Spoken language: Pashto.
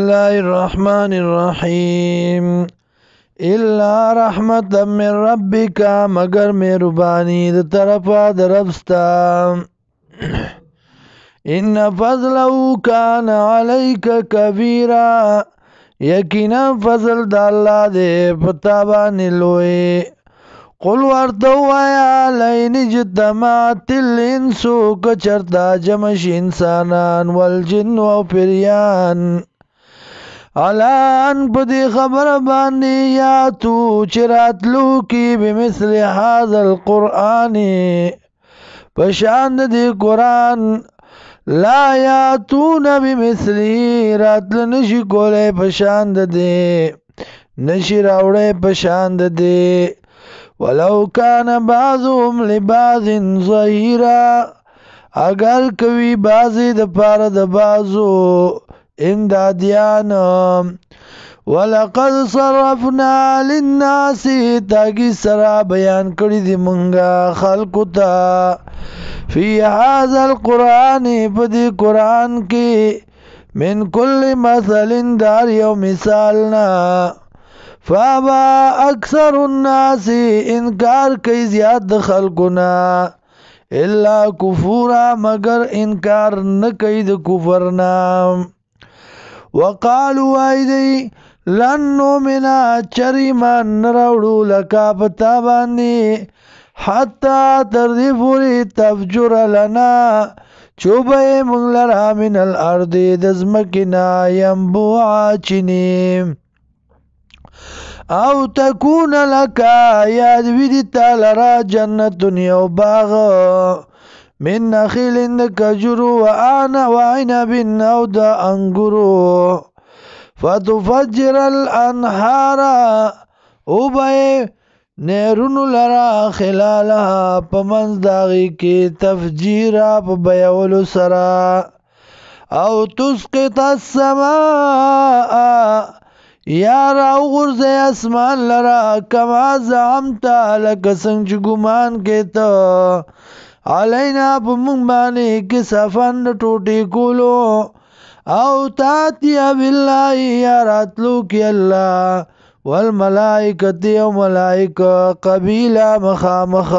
الله الرحمن الرحیم الا رحمتا من ربک مگر مهربانی د طرفا د ربستا ان فضله کان علیک کبیرا یقینا فضل د الله دې پتا باندې لوی قل ورته وایا لئن اجتمعت الانس کچرتا جمش انسانان والجن او پریان علا ان پدی خبر باندې یاتو چراتلو کی بمثل هذا القرآن پشاند دی قرآن لا یاتون بمثلی راتل نشی کولے پشاند دی نشی راوڑے پشاند دی ولو کان بعضهم لبعض ظهیرا اگر کوي بعضی د پاره د بعضو امدادیان ولقد صرفنا للناس تاگی سرا بیان کړی دی منگا خلقو تا فی هذا القرآن پدی قرآن کی من کل مثل دار یو مثالنا فابا اکثر الناس انکار کئی زیاد خلقنا الا کفورا مگر انکار نکئی د کفرنا وقالو ایدی لن نومنا چریمان نراوڑو لکا پتا باندی حتی تردی پوری تفجر لنا چوبے منگلرا من الارض دزمکنا ینبوعا چنیم او تکون لکا یاد ویدی تالرا جنت یو باغ من نخیل د کجرو وعنب او د انگورو فتفجر الانهار او بای نیرون لرا خلالها پمنز داغی کی تفجیرا پا بیولو سرا او تسقط السماء یا راو غرزی اسمان لرا کما زعمتا لکسنگ چو گمان کیتا علینا پا منبانی کسفن ٹوٹی کولو او تاتیا باللہ یا راتلو کی اللہ والملائکتی و ملائکہ قبیلہ مخامخ